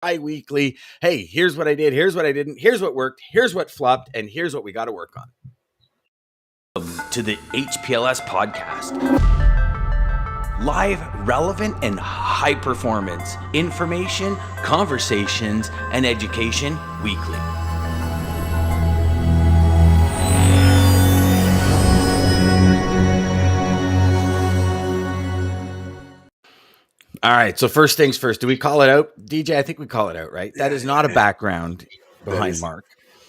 bi-weekly. Hey, here's what I did. Here's what I didn't. Here's what worked. Here's what flopped. And here's what we got to work on. To the HPLS podcast. Live, relevant, and high performance information, conversations, and education weekly. All right. So first things first, do we call it out? DJ, I think we call it out, right? That is not a background behind Mark.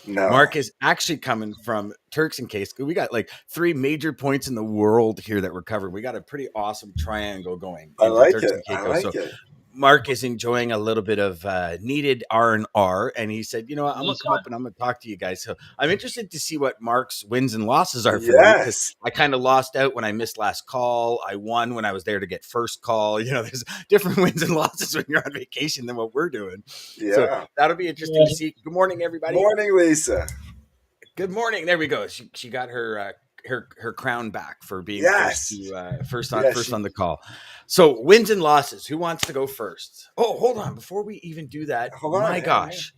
No. Mark is actually coming from Turks and Caicos. We got like 3 major points in the world here that we're covering. We got a pretty awesome triangle going. I like Turks it. I like it. Mark is enjoying a little bit of needed R&R, and he said, you know what, I'm going to come up and I'm going to talk to you guys. So I'm interested to see what Mark's wins and losses are for me, because I kind of lost out when I missed last call. I won when I was there to get first call. You know, there's different wins and losses when you're on vacation than what we're doing. Yeah. So that'll be interesting to see. Good morning, everybody. Morning, Lisa. Good morning. There we go. She got her crown back for being first on the call. So wins and losses. Who wants to go first? Oh, hold on. Before we even do that, gosh.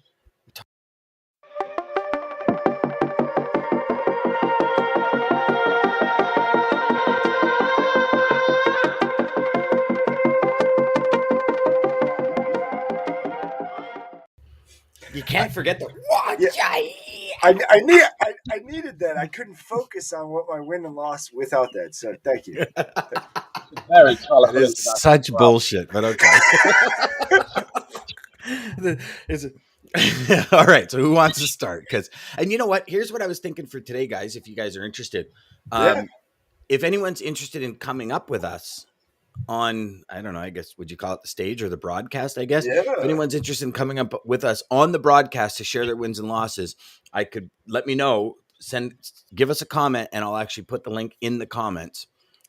You can't forget the watch. Yeah. I needed that. I couldn't focus on what my win and loss without that. So thank you. Very colorful. It is such bullshit, but okay. All right. So who wants to start? And you know what? Here's what I was thinking for today, guys. If you guys are interested, if anyone's interested in coming up with us on, I don't know, I guess, would you call it the stage or the broadcast, I guess? Yeah. If anyone's interested in coming up with us on the broadcast to share their wins and losses, let me know, give us a comment, and I'll actually put the link in the comments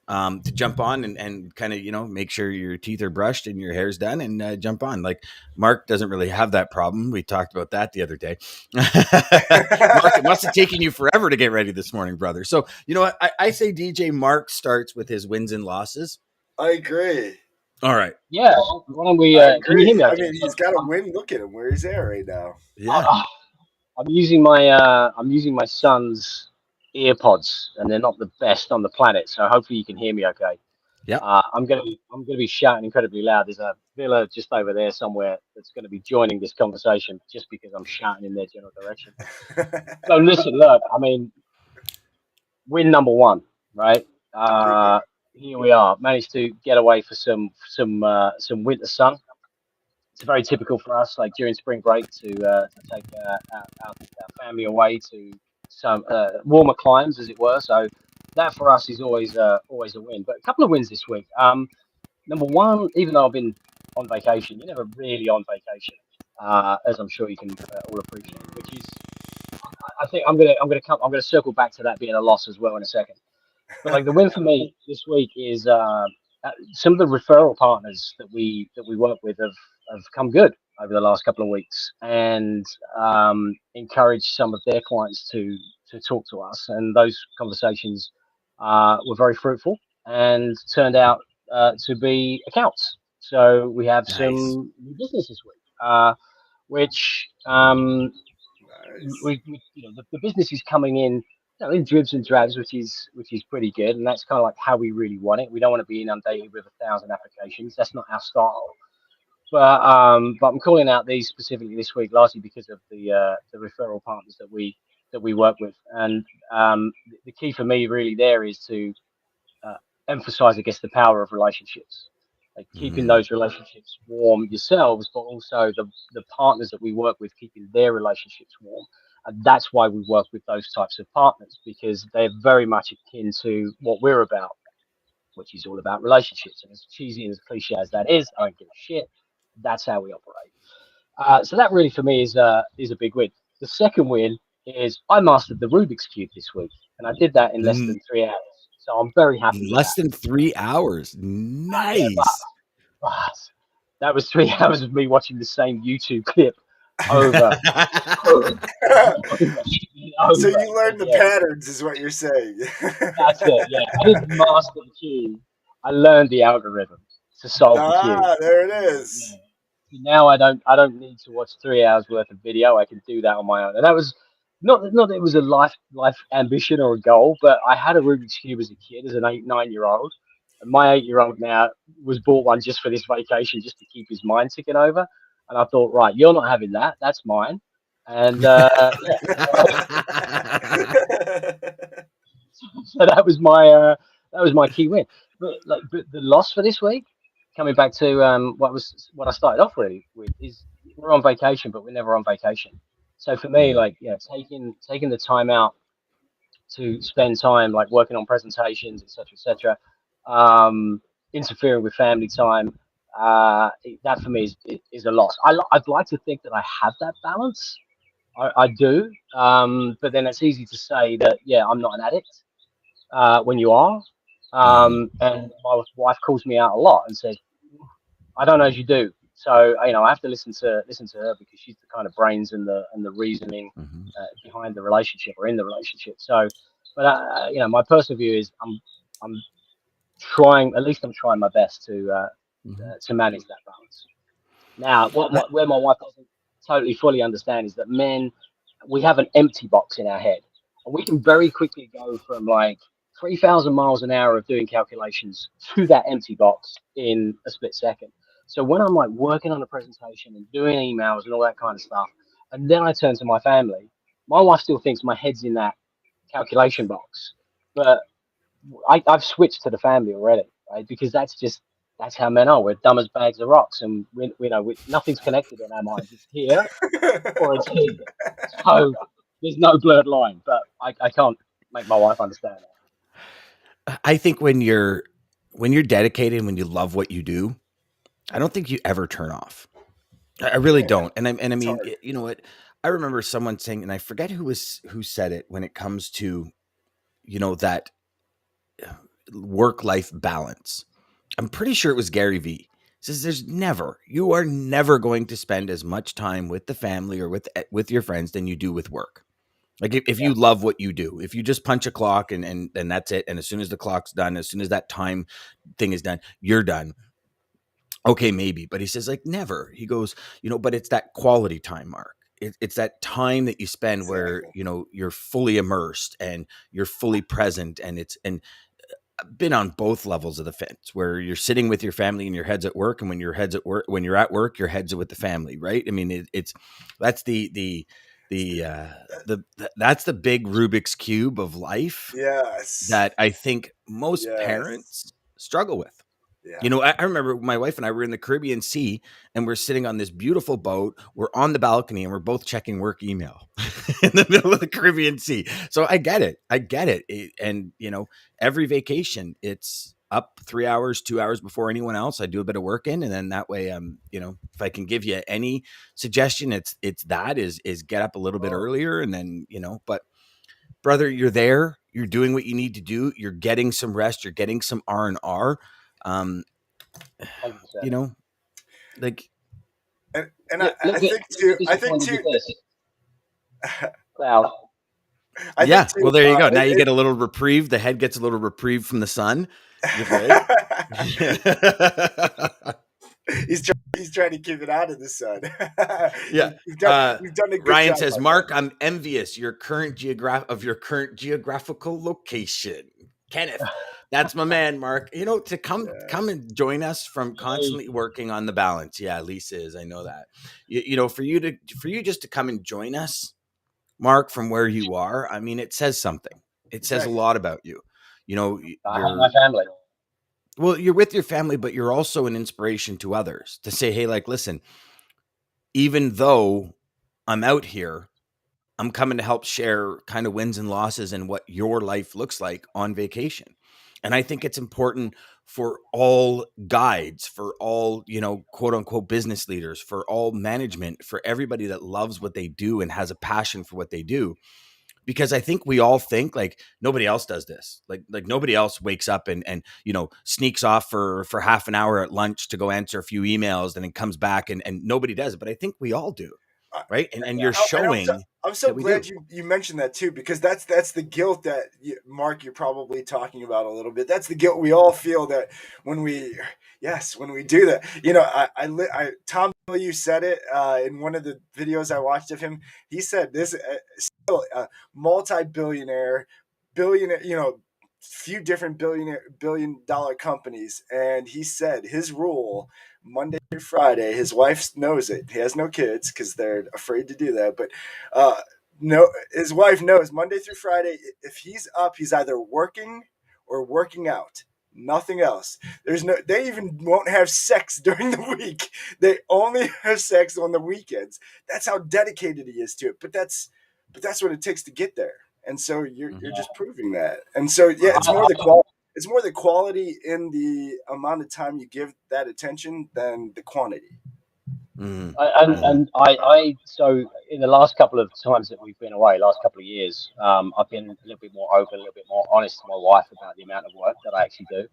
to jump on and kind of, you know, make sure your teeth are brushed and your hair's done and jump on. Like Mark doesn't really have that problem. We talked about that the other day. Mark, it must have taken you forever to get ready this morning, brother. So, you know what? I say DJ Mark starts with his wins and losses. I agree. All right. Yeah. Why don't we? Can you hear me? I mean, he's got a win. Look at him where he's at right now. Yeah. I'm using my son's earpods, and they're not the best on the planet. So hopefully you can hear me okay. Yeah. I'm gonna be shouting incredibly loud. There's a villa just over there somewhere that's going to be joining this conversation just because I'm shouting in their general direction. So listen, look. I mean, win number 1, right? Here we are, managed to get away for some winter sun. It's very typical for us, like during spring break, to take our family away to some warmer climes, as it were. So that for us is always a win. But a couple of wins this week. Number 1, even though I've been on vacation, you're never really on vacation, as I'm sure you can all appreciate. Which is, I think I'm gonna circle back to that being a loss as well in a second. But like the win for me this week is some of the referral partners that we work with have come good over the last couple of weeks and encouraged some of their clients to talk to us, and those conversations were very fruitful and turned out to be accounts. So we have some new business this week, which the business is coming in. In dribs and drabs, which is pretty good, and that's kind of like how we really want it. We don't want to be inundated with 1,000 applications. That's not our style. But I'm calling out these specifically this week, largely because of the referral partners that we work with, and the key for me really there is to emphasize, I guess, the power of relationships, like keeping those relationships warm yourselves, but also the partners that we work with, keeping their relationships warm. And that's why we work with those types of partners, because they're very much akin to what we're about, which is all about relationships. And as cheesy and as cliche as that is, I don't give a shit. That's how we operate. So that really for me is a big win. The second win is I mastered the Rubik's Cube this week, and I did that in less than 3 hours. So I'm very happy. Less than 3 hours. Nice. That was 3 hours of me watching the same YouTube clip over. So you learned the patterns, is what you're saying. That's it. Yeah, I didn't master the cube. I learned the algorithm to solve the cube. There it is. now I don't need to watch 3 hours worth of video. I can do that on my own. And that was not that it was a life ambition or a goal, but I had a Rubik's Cube as a kid, as an 9 year old. And my 8 year old now was bought one just for this vacation, just to keep his mind ticking over. And I thought, right, you're not having that. That's mine. And yeah, so that was my key win. But the loss for this week, coming back to what I started off really with, is we're on vacation, but we're never on vacation. So for me, like, taking the time out to spend time like working on presentations, etc., interfering with family time, that for me is a loss. I'd like to think that I have that balance. I do, but then it's easy to say that, yeah, I'm not an addict when you are. And my wife calls me out a lot and says, "I don't know as you do." So I have to listen to her, because she's the kind of brains and the reasoning behind the relationship, or in the relationship. So, but my personal view is I'm trying, at least I'm trying my best to manage that balance. Now, where my wife doesn't totally fully understand is that men, we have an empty box in our head, and we can very quickly go from like 3,000 miles an hour of doing calculations to that empty box in a split second. So when I'm like working on a presentation and doing emails and all that kind of stuff, and then I turn to my family, my wife still thinks my head's in that calculation box, but I've switched to the family already, right? Because that's how men are. We're dumb as bags of rocks, and nothing's connected in our minds. It's here or it's here. So there's no blurred line. But I can't make my wife understand that. I think when you're dedicated, when you love what you do, I don't think you ever turn off. I really don't. And I mean, you know what? I remember someone saying, and I forget who said it, when it comes to, that work-life balance. I'm pretty sure it was Gary Vee. He says you are never going to spend as much time with the family or with your friends than you do with work. Like if you love what you do, if you just punch a clock and that's it, and as soon as the clock's done, as soon as that time thing is done, you're done. Okay, maybe. But he says, like, never. He goes, but it's that quality time, Mark. It's that time that you spend where, you're fully immersed and you're fully present. And I've been on both levels of the fence, where you're sitting with your family and your head's at work. And when you're at work, your head's with the family. Right. I mean, that's that's the big Rubik's Cube of life. Yes. That I think most parents struggle with. Yeah. I remember my wife and I were in the Caribbean Sea, and we're sitting on this beautiful boat. We're on the balcony, and we're both checking work email in the middle of the Caribbean Sea. So I get it. And, every vacation, it's up 3 hours, 2 hours before anyone else. I do a bit of work in, and then that way, if I can give you any suggestion, it's get up a little bit earlier, and then, but brother, you're there, you're doing what you need to do. You're getting some rest. You're getting some R&R. Like, and I think too. Cloud. Well, there you go. Now you get a little reprieve. The head gets a little reprieve from the sun. He's trying to keep it out of the sun. Yeah. You've done a good Ryan job, says, Mark, I'm envious your current geographical location. Kenneth, that's my man, Mark. To come and join us from constantly working on the balance. Yeah, Lisa is. I know that. For you just to come and join us, Mark, from where you are, I mean, it says something. It says a lot about you. You're my family. Well, you're with your family, but you're also an inspiration to others to say, hey, like, listen, even though I'm out here, I'm coming to help share kind of wins and losses and what your life looks like on vacation. And I think it's important for all guides, for all, quote unquote, business leaders, for all management, for everybody that loves what they do and has a passion for what they do. Because I think we all think like nobody else does this. Like nobody else wakes up and sneaks off for half an hour at lunch to go answer a few emails and then comes back and nobody does it. But I think we all do. Right. And you're showing. I'm so glad you mentioned that too, because that's the guilt that Mark, you're probably talking about a little bit. That's the guilt we all feel, that when we, Yes, when we do that, Tom, you said it in one of the videos I watched of him. He said this, still multi-billionaire, billionaire, few different billion-dollar companies, and he said his rule Monday through Friday. His wife knows it. He has no kids because they're afraid to do that, but no, his wife knows Monday through Friday. If he's up, he's either working or working out. Nothing else. They even won't have sex during the week. They only have sex on the weekends. That's how dedicated he is to it. But that's what it takes to get there. And so you're just proving that. And so it's more the quality. It's more the quality in the amount of time you give that attention than the quantity. So in the last couple of times that we've been away, last couple of years, I've been a little bit more open, a little bit more honest to my wife about the amount of work that I actually do.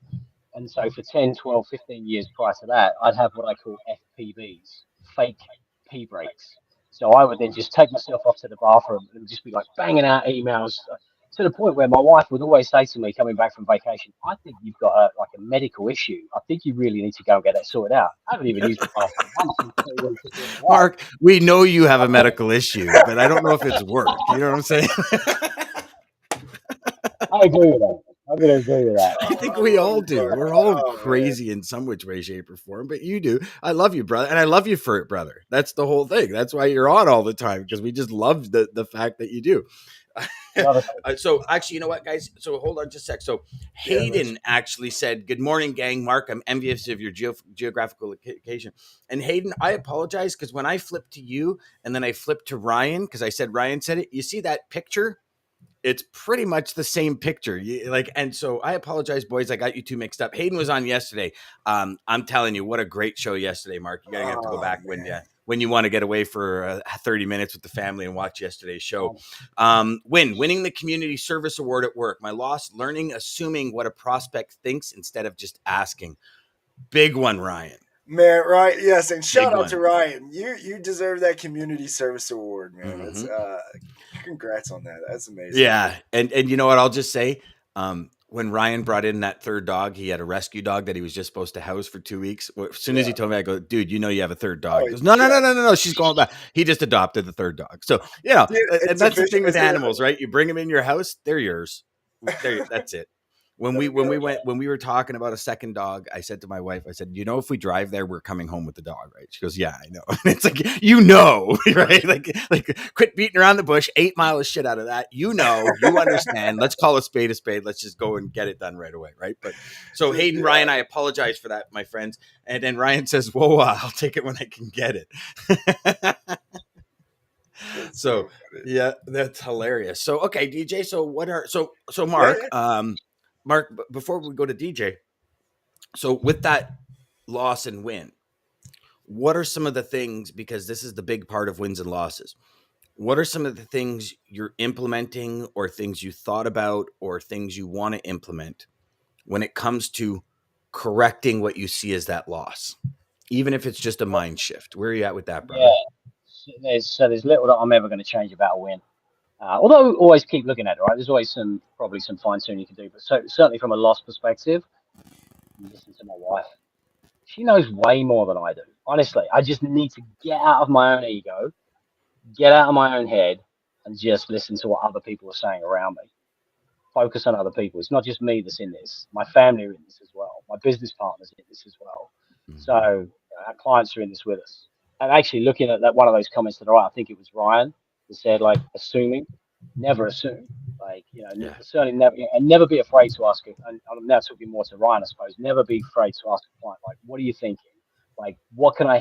And so for 10, 12, 15 years prior to that, I'd have what I call FPBs, fake pee breaks. So I would then just take myself off to the bathroom and just be like banging out emails to the point where my wife would always say to me coming back from vacation, I think you've got a medical issue. I think you really need to go and get that sorted out. I haven't even used the bathroom once. Mark, we know you have a medical issue, but I don't know if it's work. You know what I'm saying? I agree with that. I'm going to agree with that. I think we all do. We're all crazy in some which way, shape, or form, but you do. I love you, brother. And I love you for it, brother. That's the whole thing. That's why you're on all the time, because we just love the fact that you do. So actually, you know what, guys? So hold on just a sec. So Hayden actually said, "Good morning, gang. Mark, I'm envious of your geographical location." And Hayden, I apologize because when I flipped to you and then I flipped to Ryan, because I said Ryan said it, you see that picture? It's pretty much the same picture. And so I apologize, boys. I got you two mixed up. Hayden was on yesterday. I'm telling you, what a great show yesterday, Mark. You're going to have to go back when you want to get away for 30 minutes with the family and watch yesterday's show. Winning the community service award at work. My loss, learning, assuming what a prospect thinks instead of just asking. Big one, Ryan. Man, right? Yes, and shout out to Ryan. You deserve that community service award, man. Mm-hmm. That's congrats on that. That's amazing. Yeah, and you know what? I'll just say, when Ryan brought in that third dog, he had a rescue dog that he was just supposed to house for 2 weeks. As soon as he told me, I go, dude, you know you have a third dog. He goes, no, she's going back. He just adopted the third dog. So and that's the thing with animals, right? You bring them in your house, they're yours. That's it. When we were talking about a second dog, I said to my wife, I said, if we drive there, we're coming home with the dog, right? She goes, yeah, I know. It's like, right? Like quit beating around the bush, 8 mile of shit out of that. You understand. Let's call a spade a spade. Let's just go and get it done right away, right? But so Hayden, Ryan, I apologize for that, my friends. And then Ryan says, whoa, I'll take it when I can get it. So yeah, that's hilarious. So, okay, DJ. So Mark, Mark, before we go to DJ, so with that loss and win, what are some of the things, because this is the big part of wins and losses, what are some of the things you're implementing or things you thought about or things you want to implement when it comes to correcting what you see as that loss, even if it's just a mind shift? Where are you at with that, brother? Yeah, there's little that I'm ever going to change about a win. Although always keep looking at it, right? There's always probably some fine tuning you can do, but certainly from a loss perspective, listen to my wife. She knows way more than I do. Honestly, I just need to get out of my own ego, get out of my own head, and just listen to what other people are saying around me. Focus on other people. It's not just me that's in this. My family are in this as well. My business partners are in this as well. Mm-hmm. So our clients are in this with us. And actually, looking at that, one of those comments to the right, I think it was Ryan, that said, like, assuming, never assume. Like, certainly never, and never be afraid to ask it. And I'm now talking more to Ryan, I suppose. Never be afraid to ask a client, like, what are you thinking? Like, what can I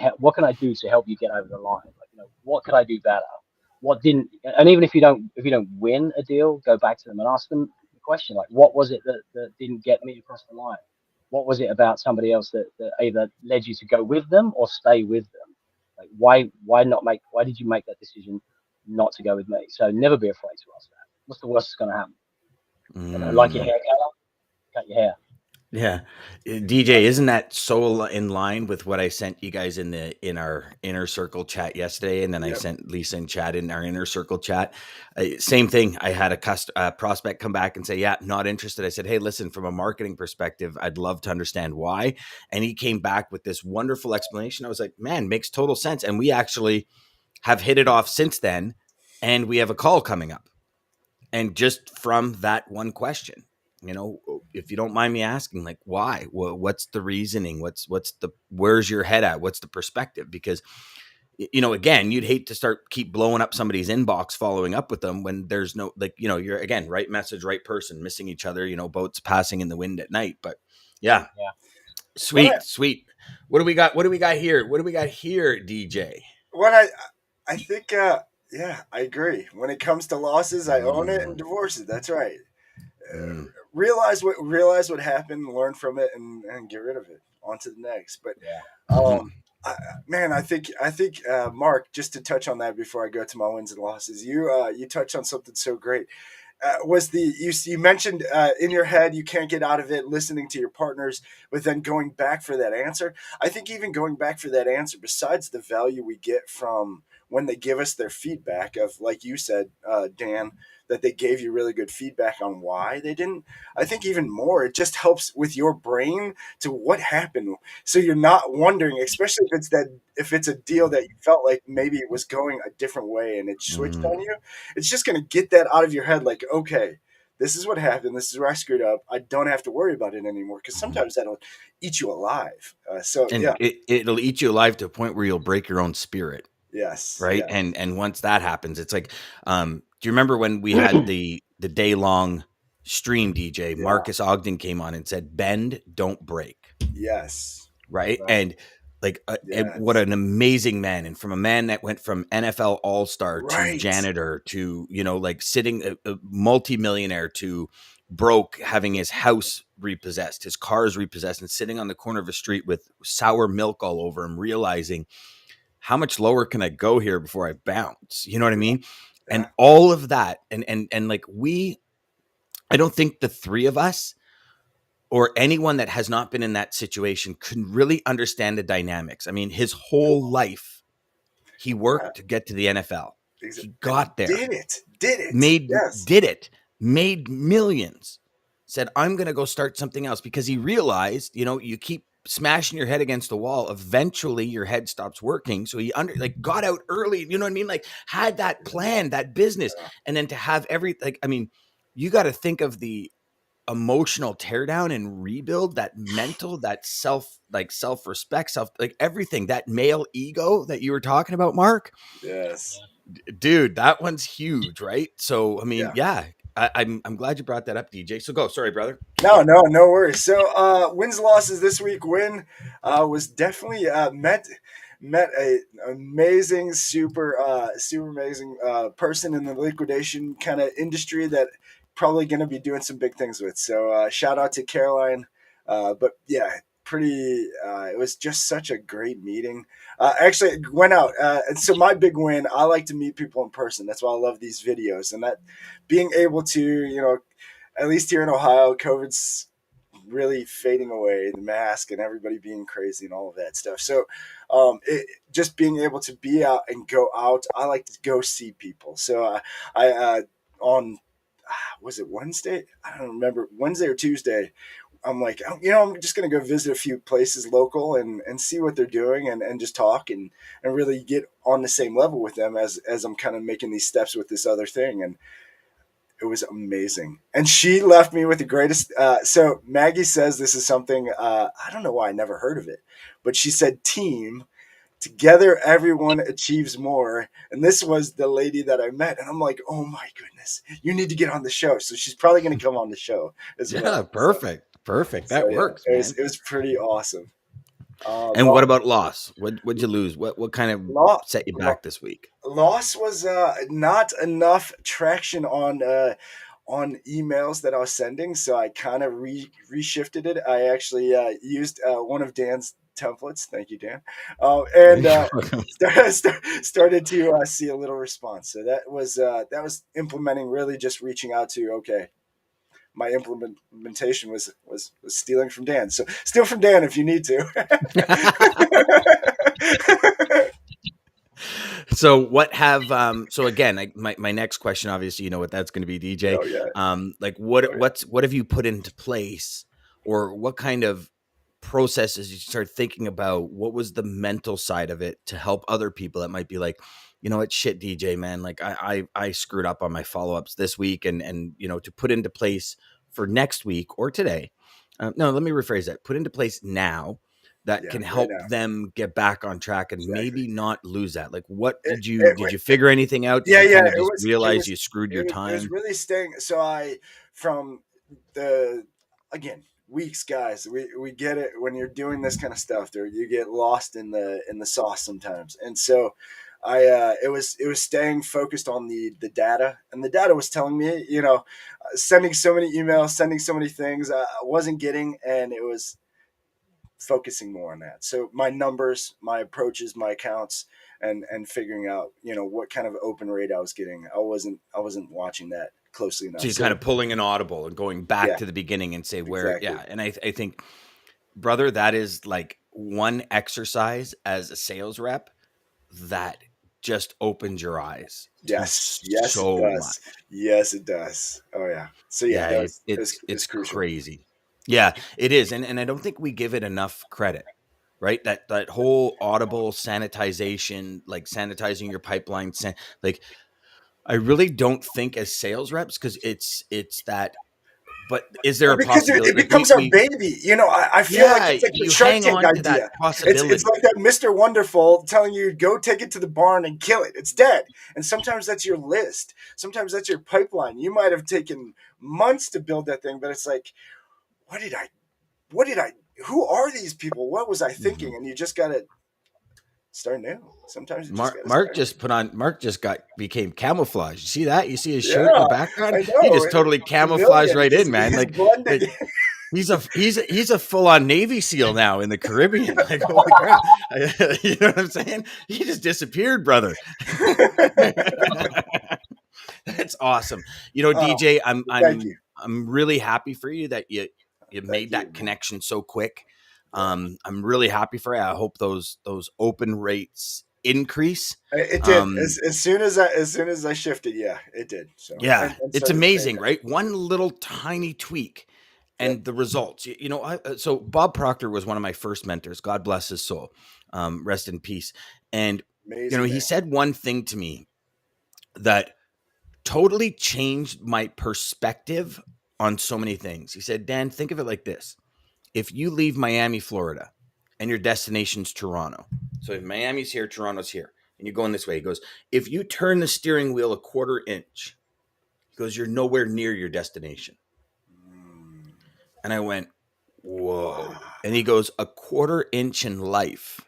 do to help you get over the line? Like, what could I do better? What didn't? And even if you don't win a deal, go back to them and ask them the question, like, what was it that didn't get me across the line? What was it about somebody else that either led you to go with them or stay with them? Like, why did you make that decision not to go with me? So never be afraid to ask that. What's the worst that's going to happen? Like your hair color? Cut your hair. Yeah. DJ, isn't that so in line with what I sent you guys in our inner circle chat yesterday, and then I Yep. sent Lisa and Chad in our inner circle chat? Same thing. I had a prospect come back and say, "Yeah, not interested." I said, "Hey, listen, from a marketing perspective, I'd love to understand why." And he came back with this wonderful explanation. I was like, "Man, makes total sense." And we actually have hit it off since then, and we have a call coming up. And just from that one question, if you don't mind me asking, like, why? What's the reasoning? Where's your head at? What's the perspective? Because again, you'd hate to keep blowing up somebody's inbox, following up with them when there's no, like, you're, again, right message, right person, missing each other, boats passing in the wind at night. But yeah, Yeah. sweet. What do we got? What do we got here? What do we got here, DJ? What I think, yeah, I agree. When it comes to losses, I own it and Mm, divorce it. That's right. mm, Realize what happened, learn from it, and get rid of it. On to the next. But Yeah. mhm, I, man, I think Mark, just to touch on that before I go to my wins and losses, you touched on something so great. Was the you mentioned in your head you can't get out of it listening to your partners, but then going back for that answer. I think even going back for that answer, besides the value we get from when they give us their feedback of, like you said, Dan, that they gave you really good feedback on why they didn't. I think even more, it just helps with your brain to what happened, so you're not wondering, especially if it's a deal that you felt like maybe it was going a different way and it switched mm, on you. It's just going to get that out of your head, like, okay, this is what happened, this is where I screwed up, I don't have to worry about it anymore, because mhm. sometimes that'll eat you alive. So And yeah. it'll eat you alive to a point where you'll break your own spirit. Yes. Right. Yeah. And once that happens, it's like, do you remember when we had the day long stream? DJ Yeah. Marcus Ogden came on and said, "Bend, don't break." Yes. Right. Right. And like, what Yes. an amazing man. And from a man that went from NFL all-star to Right. janitor to, like sitting a multimillionaire to broke, having his house repossessed, his cars repossessed, and sitting on the corner of a street with sour milk all over him, realizing, how much lower can I go here before I bounce? You know what I Yeah. mean? And Yeah. all of that. And like, I don't think the three of us or anyone that has not been in that situation can really understand the dynamics. I mean, his whole life, he Yeah. worked to get to the NFL. He And he got there, did it. made Yes. did it, made millions, said, "I'm going to go start something else," because he realized, you keep smashing your head against the wall, eventually your head stops working. So he got out early, you know what I mean, like had that plan, that business. And then to have I mean, you got to think of the emotional teardown and rebuild, that mental, that self-respect, like everything, that male ego that you were talking about, Mark. Yes. Dude, that one's huge, right? So I mean, Yeah. yeah, I'm glad you brought that up, DJ. So go. Sorry, brother. Keep No, going. no, no worries. So, wins and losses this week. Win was definitely met a amazing, super amazing person in the liquidation kind of industry that probably going to be doing some big things with. So, shout out to Caroline. But yeah, pretty. It was just such a great meeting. Actually, it went out. And so my big win. I like to meet people in person. That's why I love these videos, and that being able to, at least here in Ohio, COVID's really fading away, the mask and everybody being crazy and all of that stuff. So, just being able to be out and go out, I like to go see people. So, I on was it Wednesday? I don't remember, Wednesday or Tuesday. I'm like, I'm just going to go visit a few places local and see what they're doing and just talk and really get on the same level with them as I'm kind of making these steps with this other thing. And it was amazing. And she left me with the greatest. So Maggie says this is something, I don't know why I never heard of it, but she said, team, together everyone achieves more. And this was the lady that I met. And I'm like, oh my goodness, you need to get on the show. So she's probably going to come on the show as Yeah, well. So, perfect. so That yeah, works, it was, man. it was pretty awesome. And what about loss? What'd you lose? What kind of Law, set you back this week? loss was not enough traction on emails that I was sending, so I kind of reshifted it. I actually used one of Dan's templates. Thank you, Dan, and started to see a little response. So that was implementing, really just reaching out to, okay, my implementation was stealing from Dan. So steal from Dan if you need to. So what have so again, my next question, obviously, you know what that's going to be, DJ. Oh yeah. Like what have you put into place, or what kind of processes you start thinking about? What was the mental side of it to help other people that might be like, you know what, shit, DJ, man, like I screwed up on my follow-ups this week, and you know, to put into place for next week or today. No, let me rephrase that. Put into place now that can Right help now. them get back on track and Exactly. maybe not lose that. Like, what It, did you figure anything out? Did yeah, you yeah. kind of just realize you screwed your It was time? really staying. So from the again weeks, guys. We get it when you're doing this kind of stuff. There, you get lost in the sauce sometimes, and so it was staying focused on the data, and the data was telling me, you know, sending so many emails, sending so many things I wasn't getting, and it was focusing more on that. So my numbers, my approaches, my accounts, and figuring out, you know, what kind of open rate I was getting. I wasn't watching that closely enough. So you're kind of pulling an audible and going back Yeah, to the beginning and say where, exactly. yeah. And I think, brother, that is like one exercise as a sales rep that just opens your eyes to Yes, it so does. much. Yes, it does. Oh yeah. So yeah, Yeah, that was it's crucial. crazy. Yeah, it is. And I don't think we give it enough credit, right? That whole audible sanitization, like sanitizing your pipeline, like I really don't think as sales reps, because it's that. But is there Well, a because possibility? it Like becomes our baby. You know, I feel like yeah, it's like the you Shark hang Tank on to that idea. It's possibility. like that Mr. Wonderful telling you go take it to the barn and kill it. It's dead. And sometimes that's your list. Sometimes that's your pipeline. You might have taken months to build that thing, but it's like, what did I who are these people? What was I thinking? Mhm. And you just gotta start new. Sometimes you just gotta start new. Mark just became camouflage. You see that? You see his shirt in the Yeah, background? I He know. just totally camouflaged Chameleon. right in, man. He's Like blending. he's a full on Navy SEAL now in the Caribbean. Like, holy crap! You know what I'm saying? He just disappeared, brother. That's awesome. You know, Oh, DJ, thank you. I'm really happy for you that you Thank made you, that man. connection so quick. Yeah. I'm really happy for you. I hope those open rates increase. It did. Um, As soon as I shifted, yeah, it did. So yeah, and it's started paying amazing, attention. right? One little tiny tweak Yep. and the results. You know, so Bob Proctor was one of my first mentors. God bless his soul. Rest in peace. And you know, Amazing he man. said one thing to me that totally changed my perspective on so many things. He said, Dan, think of it like this. If you leave Miami, Florida, and your destination's Toronto, so if Miami's here, Toronto's here, and you're going this way, he goes, if you turn the steering wheel a quarter inch, he goes, you're nowhere near your destination. Mm, And I went, wow. whoa. And he goes, a quarter inch in life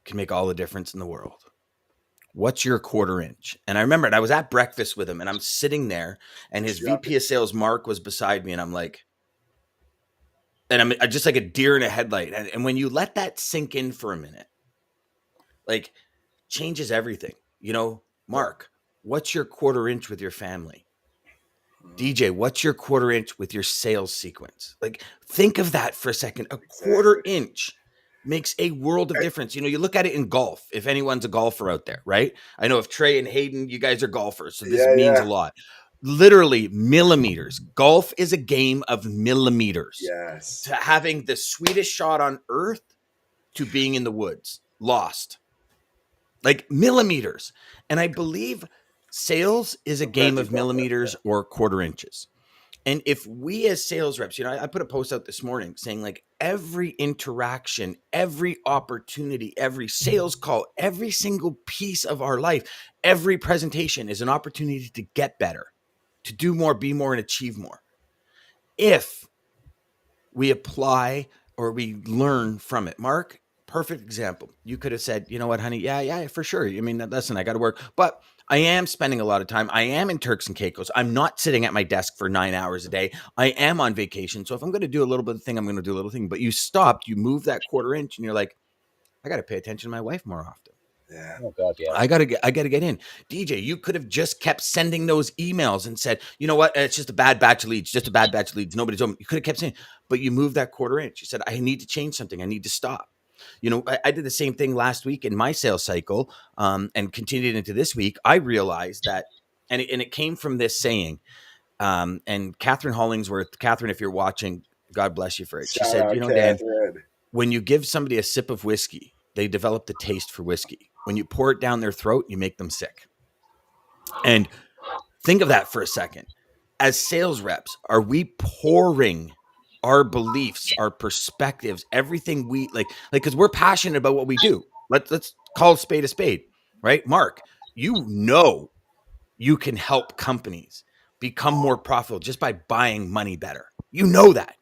can make all the difference in the world. What's your quarter inch? And I remembered I was at breakfast with him, and I'm sitting there, and his Drop VP of sales, Mark, was beside me, and I'm like, and I'm just like a deer in a headlight. And when you let that sink in for a minute, like, changes everything. You know, Yeah. Mark, what's your quarter inch with your family? Mm, DJ, what's your quarter inch with your sales sequence? Like, think of that for a second. A quarter exactly. inch makes a world of difference. You know, you look at it in golf, if anyone's a golfer out there, right? I know if Trey and Hayden, you guys are golfers, so this Yeah, means a yeah. lot. Literally millimeters. Golf is a game of millimeters. Yes. To having the sweetest shot on earth to being in the woods, lost. Like millimeters. And I believe sales is a I'm glad game you of brought that. millimeters or quarter inches. And if we as sales reps, you know, I put a post out this morning saying like every interaction, every opportunity, every sales call, every single piece of our life, every presentation is an opportunity to get better, to do more, be more, and achieve more. If we apply or we learn from it. Mark, perfect example. You could have said, you know what, honey? Yeah, for sure. I mean, listen, I got to work, but I am spending a lot of time. I am in Turks and Caicos. I'm not sitting at my desk for 9 hours a day. I am on vacation. So if I'm going to do a little bit of thing, I'm going to do a little thing. But you stopped, you moved that quarter inch, and you're like, I got to pay attention to my wife more often. Yeah. Oh God, yeah. I gotta get in. DJ, you could have just kept sending those emails and said, you know what? It's just a bad batch of leads, just a bad batch of leads. Nobody's open. You could have kept saying, but you moved that quarter inch. You said, I need to change something. I need to stop. You know, I did the same thing last week in my sales cycle, and continued into this week. I realized that, and it came from this saying, and Catherine Hollingsworth, Catherine, if you're watching, God bless you for it. She Shout said, out, you know, Dan, Catherine. when you give somebody a sip of whiskey, they develop the taste for whiskey. When you pour it down their throat, you make them sick. And think of that for a second. As sales reps, are we pouring our beliefs, our perspectives, everything we like, because we're passionate about what we do. Let's call a spade, right? Mark, you know you can help companies become more profitable just by buying money better. You know that.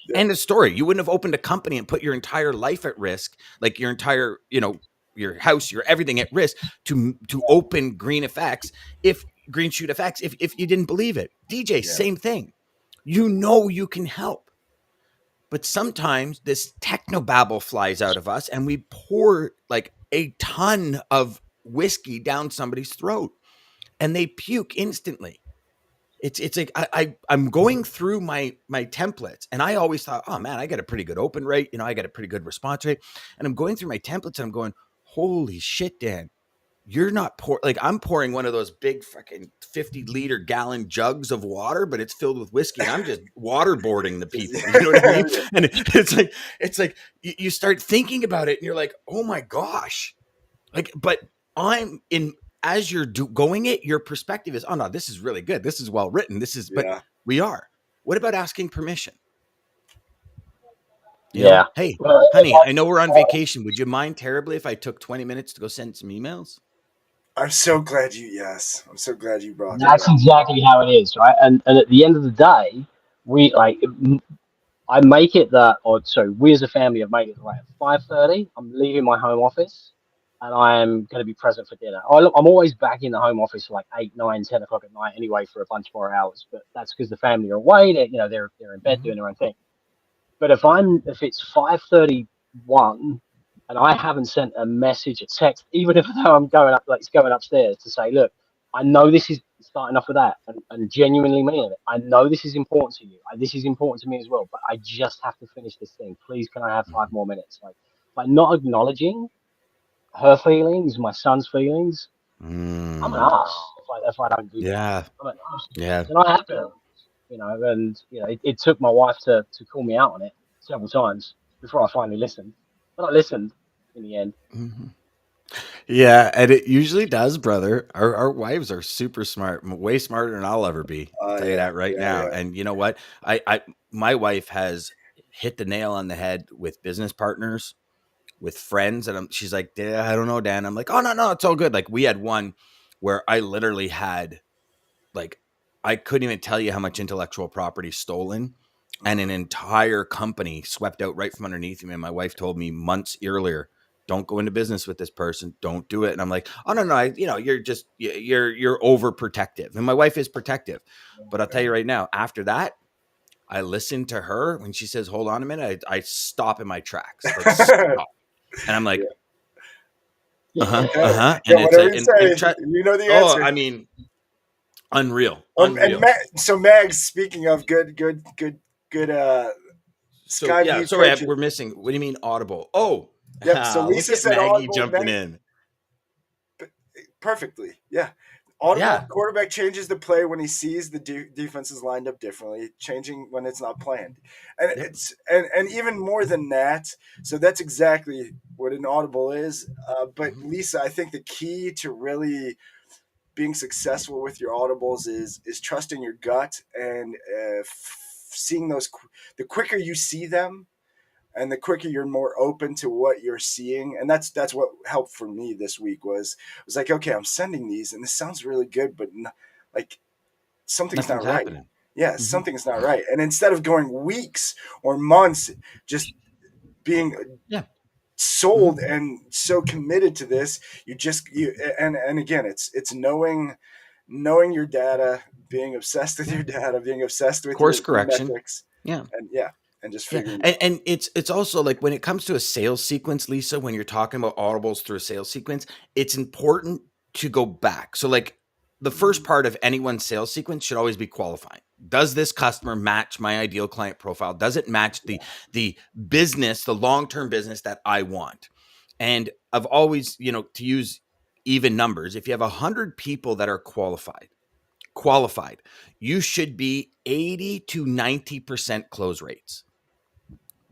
Yeah. End of story. You wouldn't have opened a company and put your entire life at risk, like your entire, your house, your everything at risk to open Green Effects, if Green Shoot Effects, if you didn't believe it. DJ, Yeah. same thing. You know you can help. But sometimes this technobabble flies out of us and we pour like a ton of whiskey down somebody's throat and they puke instantly. It's like I'm going through my templates, and I always thought, oh man, I got a pretty good open rate, I got a pretty good response rate, and I'm going through my templates and I'm going, holy shit, Dan, you're not I'm pouring one of those big fucking 50-liter gallon jugs of water, but it's filled with whiskey, and I'm just waterboarding the people. You know what I mean? And it's like you start thinking about it, and you're like, oh my gosh, but I'm in. As you're going it, your perspective is, oh no, this is really good. This is well written. But Yeah. we are. What about asking permission? Yeah. Hey, honey, I know we're on vacation. Would you mind terribly if I took 20 minutes to go send some emails? I'm so glad I'm so glad you brought that That's up. exactly how it is, right? And at the end of the day, we like I make it that, or sorry, we as a family have made it right at 5:30. I'm leaving my home office, and I am going to be present for dinner. I'm always back in the home office for like 8, 9, 10 o'clock at night anyway for a bunch more hours. But that's because the family are away. They're in bed doing their own thing. But if it's 5:31 and I haven't sent a message, a text, even if I'm going up, like it's going upstairs to say, look, I know this is starting off with that, and genuinely meaning it. I know this is important to you. This is important to me as well. But I just have to finish this thing. Please, can I have 5 more minutes? Like not acknowledging her feelings, my son's feelings. I'm an ass if I don't do that. Yeah. I'm an ass. Yeah. And I have to, it took my wife to call me out on it several times before I finally listened. But I listened in the end. Mm-hmm. Yeah, and it usually does, brother. Our wives are super smart, way smarter than I'll ever be. I'll tell you that right now. Yeah. And you know what? My wife has hit the nail on the head with business partners, with friends, and she's like, I don't know, Dan. I'm like, oh no, it's all good. Like we had one where I literally had, like, I couldn't even tell you how much intellectual property stolen, and an entire company swept out right from underneath me. And my wife told me months earlier, don't go into business with this person. Don't do it. And I'm like, oh no, you're overprotective. And my wife is protective. But I'll tell you right now, after that, I listen to her when she says, hold on a minute. I stop in my tracks, like stop. And I'm like, Yeah. And it's Whatever like, you and say, you know the oh, answer. I mean, unreal. So Mags, speaking of good So yeah, Skyview sorry, coaches. we're missing. What do you mean audible? Oh, Yep. So look Lisa at said Maggie audible. jumping in. Perfectly. Yeah. Audible Yeah, quarterback changes the play when he sees the defense is lined up differently, changing when it's not planned, and yep. it's and even more than that. So that's exactly what an audible is. But Mhm. Lisa, I think the key to really being successful with your audibles is trusting your gut and seeing those. The quicker you see them, and the quicker you're more open to what you're seeing, and that's what helped for me this week was like, okay, I'm sending these and this sounds really good, but like something's not Nothing's right. happening. Yeah, Hmm. something's not right. And instead of going weeks or months just being Yeah. Hmm. sold and so committed to this, and again, it's knowing your data, being obsessed with your data, being obsessed with Course your correction. metrics, Yeah. and yeah. and just Yeah. figuring it out. And it's also like when it comes to a sales sequence, Lisa, when you're talking about audibles through a sales sequence, it's important to go back. So like the first part of anyone's sales sequence should always be qualifying. Does this customer match my ideal client profile? Does it match the business, the long-term business that I want? And I've always, to use even numbers, if you have 100 people that are qualified, you should be 80 to 90% close rates.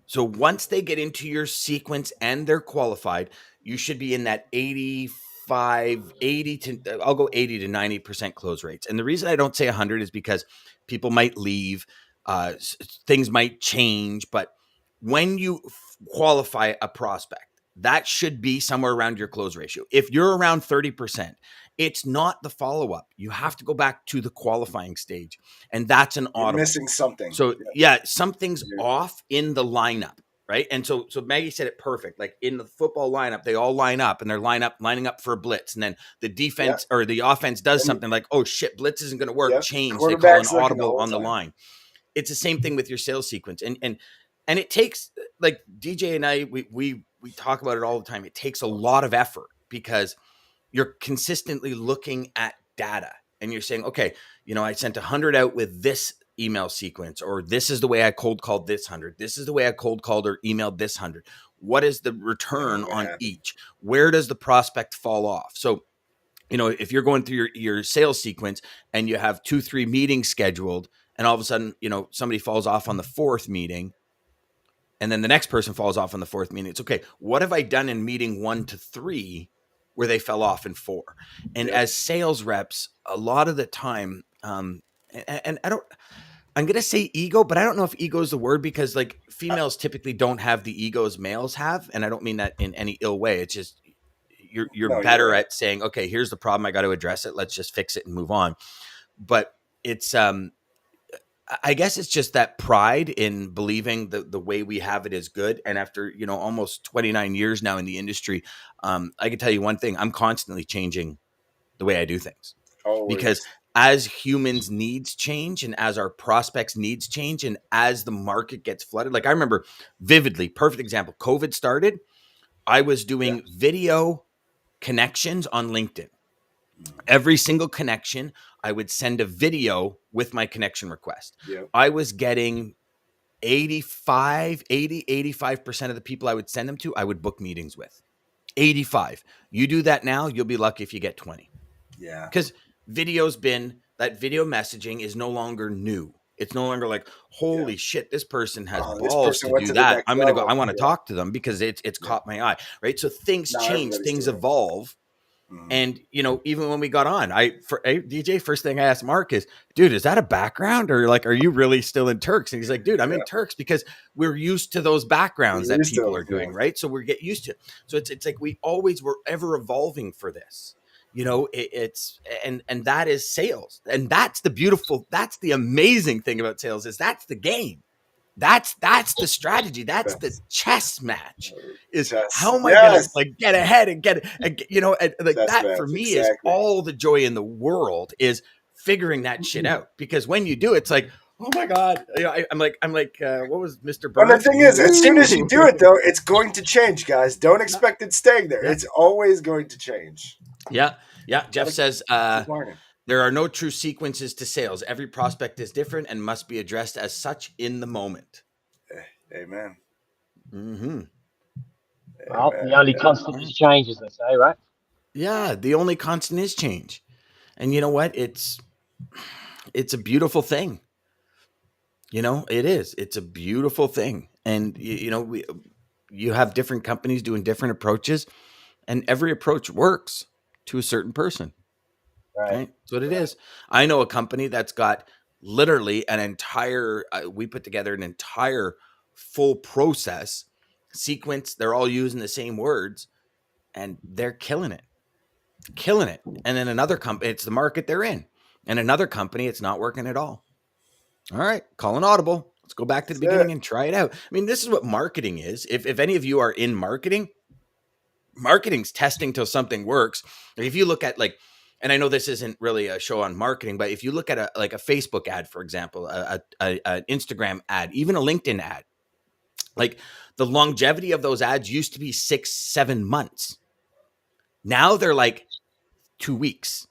So once they get into your sequence and they're qualified, you should be in that 80 to, I'll go 80 to 90% close rates. And the reason I don't say 100 is because people might leave, things might change. But when you qualify a prospect, that should be somewhere around your close ratio. If you're around 30%, it's not the follow-up. You have to go back to the qualifying stage. And that's an You're audible. missing something. So yeah, something's off in the lineup, right? And so Maggie said it perfect. Like in the football lineup, they all line up and they're lining up for a blitz, and then the defense or the offense does something like, oh shit, blitz isn't going to work. Change. They call an audible on the line. It's the same thing with your sales sequence, and it takes, like DJ and I, we talk about it all the time. It takes a lot of effort because you're consistently looking at data and you're saying, okay, I sent 100 out with this email sequence, or this is the way I cold called this 100. This is the way I cold called or emailed this 100. What is the return on each? Where does the prospect fall off? So, if you're going through your sales sequence and you have 2-3 meetings scheduled, and all of a sudden, somebody falls off on the 4th meeting, and then the next person falls off on the 4th meeting, it's okay. What have I done in meeting 1 to 3 where they fell off in 4? And as sales reps, a lot of the time, and I'm going to say ego, but I don't know if ego is the word, because like females typically don't have the egos males have. And I don't mean that in any ill way. It's just, you're better at saying, okay, here's the problem. I got to address it. Let's just fix it and move on. But it's, I guess it's just that pride in believing the way we have it is good. And after, almost 29 years now in the industry, I can tell you one thing: I'm constantly changing the way I do things. Always. Because as humans' needs change, and as our prospects' needs change, and as the market gets flooded, like I remember vividly, perfect example, COVID started, I was doing video connections on LinkedIn. Every single connection, I would send a video with my connection request. I was getting 85% of the people I would send them to, I would book meetings with. 85. You do that now, you'll be lucky if you get 20. Yeah. Because video messaging is no longer new. It's no longer like, holy shit, this person has balls to do that. I'm going to go, I want to talk to them because it's caught my eye, right? So things change, things evolve. And, even when we got on, DJ, first thing I asked Mark is, dude, is that a background, or like, are you really still in Turks? And he's like, dude, I'm in Turks because we're used to those backgrounds that people are doing. Right. So we get used to it. So it's like, we're ever evolving for this, it's that is sales. And that's the amazing thing about sales is that's the game. That's the strategy. That's the chess match. Is how am I gonna like get ahead and get that for me is all the joy in the world, is figuring that shit out. Because when you do, it's like, oh my god, I'm like, what was Mr. Burns? But the thing is, as soon as you do it, though, it's going to change, guys. Don't expect it staying there. It's always going to change. Yeah. Jeff says, there are no true sequences to sales. Every prospect is different and must be addressed as such in the moment. Amen. Mm-hmm. Well, the only constant is change, as they say, right? Yeah, the only constant is change. And you know what? It's a beautiful thing. It is. It's a beautiful thing. And, you have different companies doing different approaches, and every approach works to a certain person. Right? That's what it is. I know a company that's got literally an entire, we put together an entire full process sequence. They're all using the same words and they're killing it. And then another company, it's the market they're in. And another company, it's not working at all. All right, call an audible. Let's go back to the beginning and try it out. I mean, this is what marketing is. If any of you are in marketing's testing till something works. If you look at and I know this isn't really a show on marketing, but if you look at a Facebook ad, for example, an Instagram ad, even a LinkedIn ad, Like the longevity of those ads used to be 6-7 months. Now they're like 2 weeks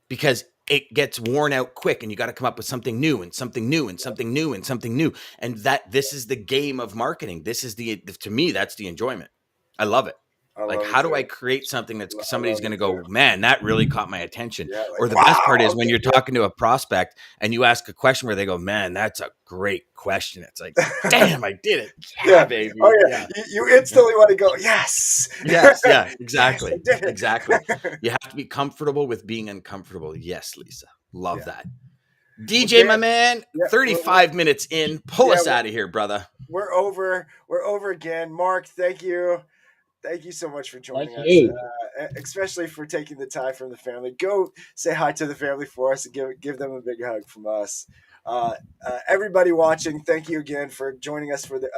because it gets worn out quick and you got to come up with something new and something new and something new and something new. And this is the game of marketing. This is to me, that's the enjoyment. I love it. Like, how do I create something that's somebody's going to go, man, that really caught my attention? Yeah, like, or the wow, best part is when okay, you're talking to a prospect and you ask a question where they go, man, that's a great question. It's like, damn, I did it. Yeah, baby. Oh yeah. You instantly want to go, yes. Yes. Yeah, exactly. Yes, I did it. Exactly. You have to be comfortable with being uncomfortable. Yes, Lisa. Love that. DJ, Dan, my man, 35 minutes in. Pull us out of here, brother. We're over again. Mark, thank you. Thank you so much for joining us, especially for taking the time from the family. Go say hi to the family for us and give them a big hug from us. Everybody watching, thank you again for joining us for the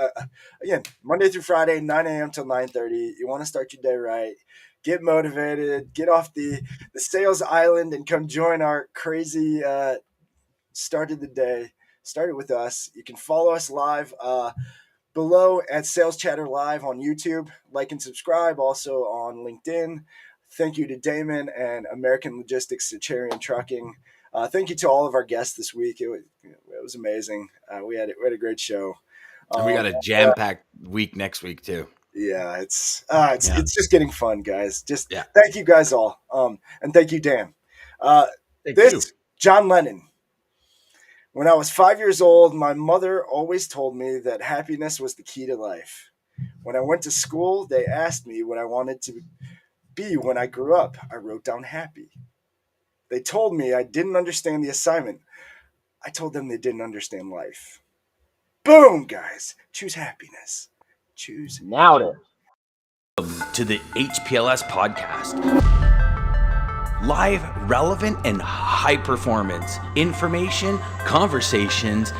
again, Monday through Friday, 9 a.m. till 9:30. You want to start your day right. Get motivated. Get off the sales island and come join our crazy start of the day. Start it with us. You can follow us live below at Sales Chatter Live on YouTube. Like and subscribe. Also on LinkedIn. Thank you to Daman and American Logistics Centurion Trucking. Thank you to all of our guests this week. It was amazing. We had a great show. And we got a jam-packed week next week too. Yeah, it's just getting fun, guys. Thank you guys all. And thank you, Dan. Thank you. John Lennon. When I was 5 years old, my mother always told me that happiness was the key to life. When I went to school, they asked me what I wanted to be when I grew up. I wrote down happy. They told me I didn't understand the assignment. I told them they didn't understand life. Boom, guys. Choose happiness. Choose. Now then. Welcome to the HPLS podcast. Live, relevant, and high performance information, conversations,